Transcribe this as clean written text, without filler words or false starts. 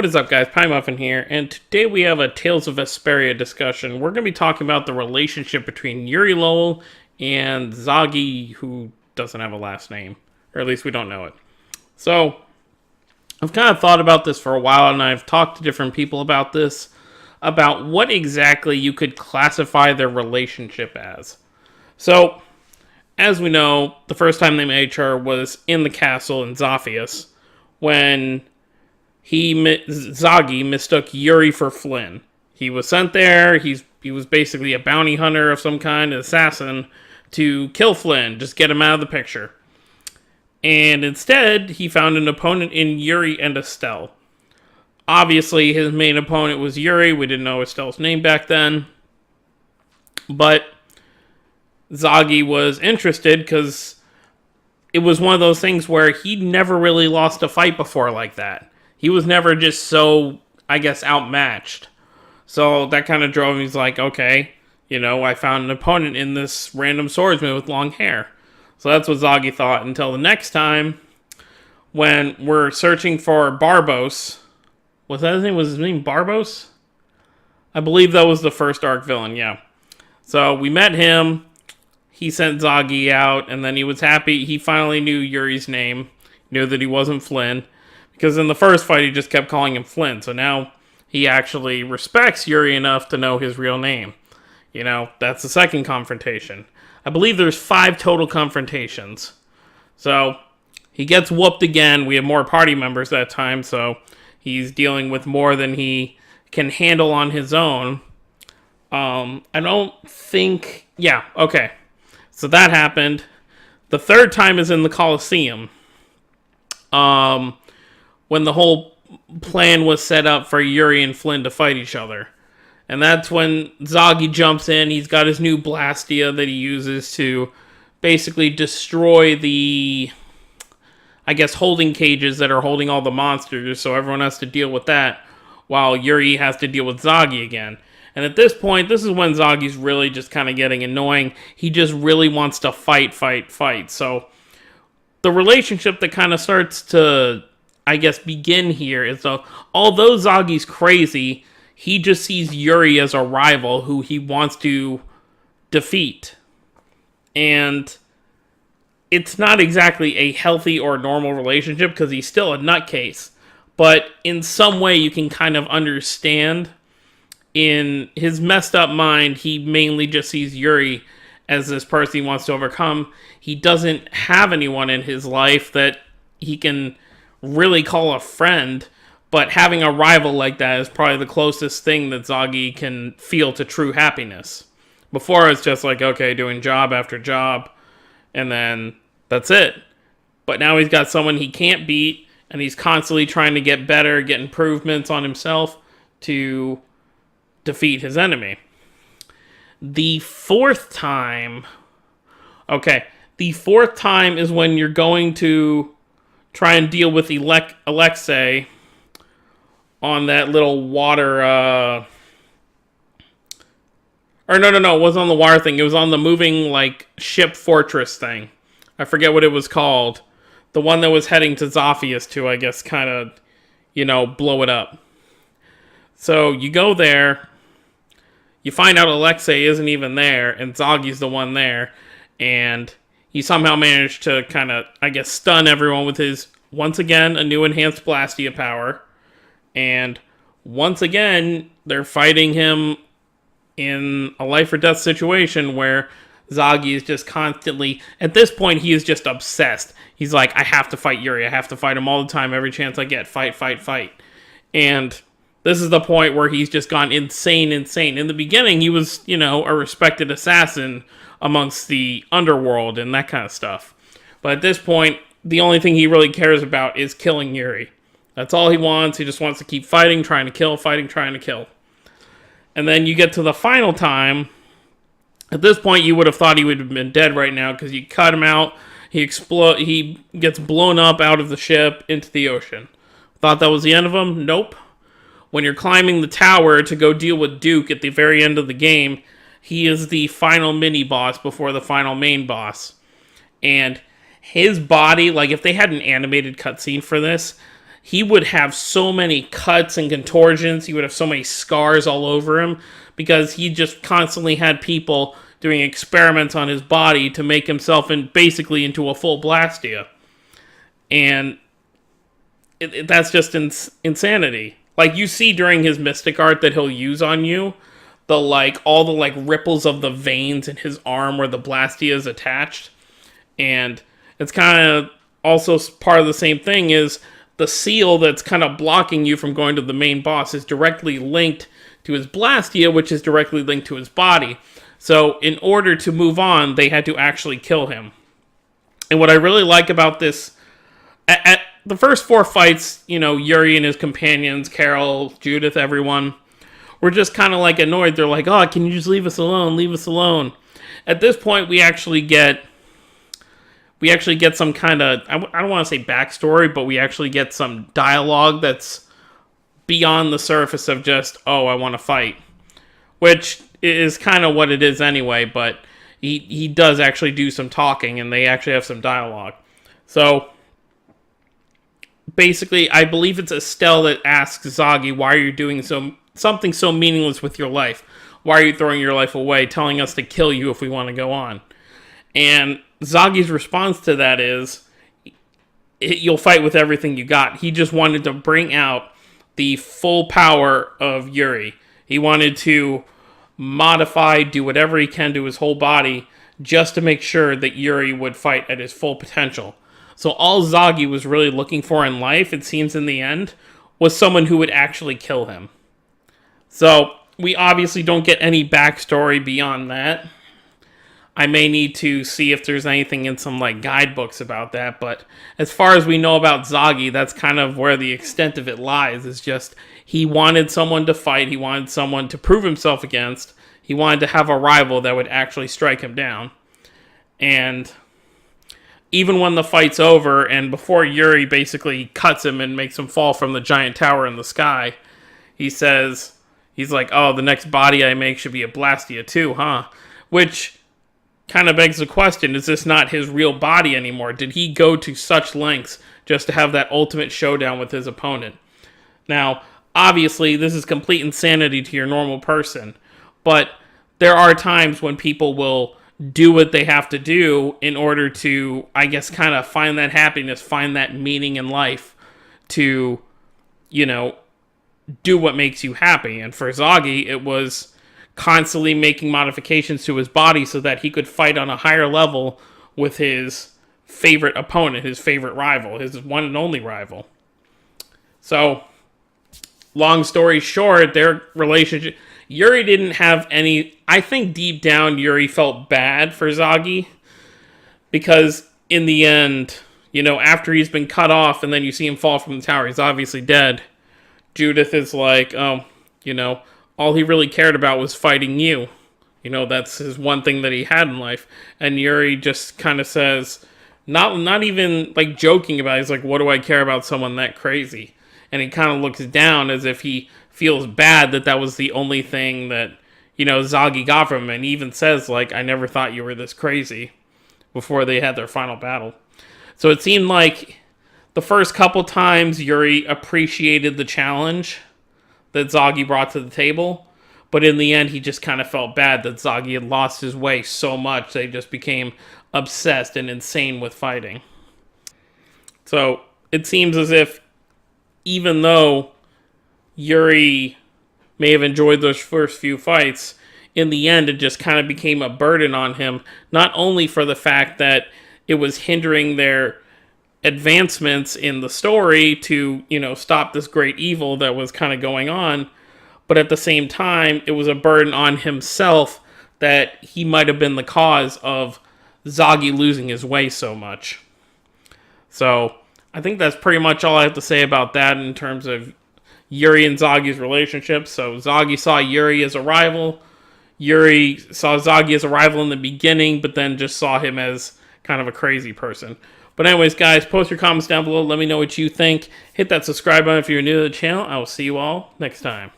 What is up, guys? Pie Muffin here, and today we have a Tales of Vesperia discussion. We're going to be talking about the relationship between Yuri Lowell and Zagi, who doesn't have a last name, or at least we don't know it. So, I've kind of thought about this for a while, and I've talked to different people about this, about what exactly you could classify their relationship as. So, as we know, the first time they met each other was in the castle in Zophius, when Zagi mistook Yuri for Flynn. He was sent there. He was basically a bounty hunter of some kind, an assassin, to kill Flynn, just get him out of the picture. And instead, he found an opponent in Yuri and Estelle. Obviously, his main opponent was Yuri. We didn't know Estelle's name back then. But Zagi was interested because it was one of those things where he'd never really lost a fight before like that. He was never just so, I guess, outmatched. So that kind of drove him. He's like, okay, I found an opponent in this random swordsman with long hair. So that's what Zagi thought until the next time when we're searching for Barbos. Was his name Barbos? I believe that was the first arc villain, yeah. So we met him. He sent Zagi out, and then he was happy. He finally knew Yuri's name. Knew that he wasn't Flynn. Because in the first fight, he just kept calling him Flynn. So now he actually respects Yuri enough to know his real name. That's the second confrontation. I believe there's 5 total confrontations. So he gets whooped again. We have more party members that time. So he's dealing with more than he can handle on his own. I don't think... Yeah, okay. So that happened. The third time is in the Colosseum. When the whole plan was set up for Yuri and Flynn to fight each other. And that's when Zagi jumps in. He's got his new Blastia that he uses to basically destroy the, holding cages that are holding all the monsters. So everyone has to deal with that while Yuri has to deal with Zagi again. And at this point, this is when Zagi's really just kind of getting annoying. He just really wants to fight. So the relationship that kind of starts to, begin here is although Zagi's crazy, he just sees Yuri as a rival who he wants to defeat. And it's not exactly a healthy or normal relationship because he's still a nutcase. But in some way you can kind of understand in his messed up mind, he mainly just sees Yuri as this person he wants to overcome. He doesn't have anyone in his life that he can really call a friend, but having a rival like that is probably the closest thing that Zagi can feel to true happiness. Before, it's just like, okay, doing job after job, and then that's it. But now he's got someone he can't beat, and he's constantly trying to get better, get improvements on himself to defeat his enemy. The fourth time is when you're going to try and deal with Alexei on that little water, or no, it wasn't on the water thing. It was on the moving, ship fortress thing. I forget what it was called. The one that was heading to Zophius to, kind of, blow it up. So you go there, you find out Alexei isn't even there, and Zagi's the one there, and he somehow managed to kind of, stun everyone with his, once again, a new enhanced Blastia power. And once again, they're fighting him in a life or death situation where Zagi is just constantly, at this point, he is just obsessed. He's like, I have to fight Yuri. I have to fight him all the time, every chance I get. Fight. And this is the point where he's just gone insane. In the beginning, he was, a respected assassin amongst the underworld and that kind of stuff. But at this point, the only thing he really cares about is killing Yuri. That's all he wants. He just wants to keep fighting, trying to kill. And then you get to the final time. At this point, you would have thought he would have been dead right now because you cut him out. He gets blown up out of the ship into the ocean. Thought that was the end of him? Nope. When you're climbing the tower to go deal with Duke at the very end of the game, he is the final mini-boss before the final main boss. And his body, if they had an animated cutscene for this, he would have so many cuts and contortions. He would have so many scars all over him because he just constantly had people doing experiments on his body to make himself basically into a full Blastia. And that's just insanity. Like, you see during his mystic art that he'll use on you, all the ripples of the veins in his arm where the Blastia is attached. And it's kind of also part of the same thing is the seal that's kind of blocking you from going to the main boss is directly linked to his Blastia, which is directly linked to his body. So in order to move on, they had to actually kill him. And what I really like about this, at the first 4 fights, Yuri and his companions, Carol, Judith, everyone, were just kind of annoyed. They're like, oh, can you just leave us alone? Leave us alone. At this point, we actually get some kind of, I don't want to say backstory, but we actually get some dialogue that's beyond the surface of just, oh, I want to fight. Which is kind of what it is anyway, but he does actually do some talking, and they actually have some dialogue. So, basically, I believe it's Estelle that asks Zagi, why are you doing something so meaningless with your life? Why are you throwing your life away, telling us to kill you if we want to go on? And Zagi's response to that is, you'll fight with everything you got. He just wanted to bring out the full power of Yuri. He wanted to modify, do whatever he can to his whole body, just to make sure that Yuri would fight at his full potential. So all Zagi was really looking for in life, it seems in the end, was someone who would actually kill him. So we obviously don't get any backstory beyond that. I may need to see if there's anything in some guidebooks about that, but as far as we know about Zagi, that's kind of where the extent of it lies. Is just he wanted someone to fight, he wanted someone to prove himself against, he wanted to have a rival that would actually strike him down. And even when the fight's over, and before Yuri basically cuts him and makes him fall from the giant tower in the sky, he's like, oh, the next body I make should be a Blastia too, huh? Which kind of begs the question, is this not his real body anymore? Did he go to such lengths just to have that ultimate showdown with his opponent? Now, obviously, this is complete insanity to your normal person, but there are times when people will do what they have to do in order to, I guess, kind of find that happiness, find that meaning in life to, do what makes you happy. And for Zagi, it was constantly making modifications to his body so that he could fight on a higher level with his favorite opponent, his favorite rival, his one and only rival. So, long story short, their relationship, Yuri didn't have any, I think deep down Yuri felt bad for Zagi, because in the end, after he's been cut off and then you see him fall from the tower, he's obviously dead. Judith is like, oh, all he really cared about was fighting you. That's his one thing that he had in life. And Yuri just kind of says, not even joking about it, he's like, what do I care about someone that crazy? And he kind of looks down as if he feels bad that was the only thing that, Zagi got from him. And he even says, I never thought you were this crazy, before they had their final battle. So it seemed like the first couple times Yuri appreciated the challenge that Zagi brought to the table, but in the end he just kind of felt bad that Zagi had lost his way so much they just became obsessed and insane with fighting. So it seems as if even though Yuri may have enjoyed those first few fights, in the end it just kind of became a burden on him, not only for the fact that it was hindering their advancements in the story to, stop this great evil that was kind of going on, but at the same time, it was a burden on himself that he might have been the cause of Zagi losing his way so much. So, I think that's pretty much all I have to say about that in terms of Yuri and Zagi's relationship. So, Zagi saw Yuri as a rival. Yuri saw Zagi as a rival in the beginning, but then just saw him as kind of a crazy person. But anyways, guys, post your comments down below. Let me know what you think. Hit that subscribe button if you're new to the channel. I will see you all next time.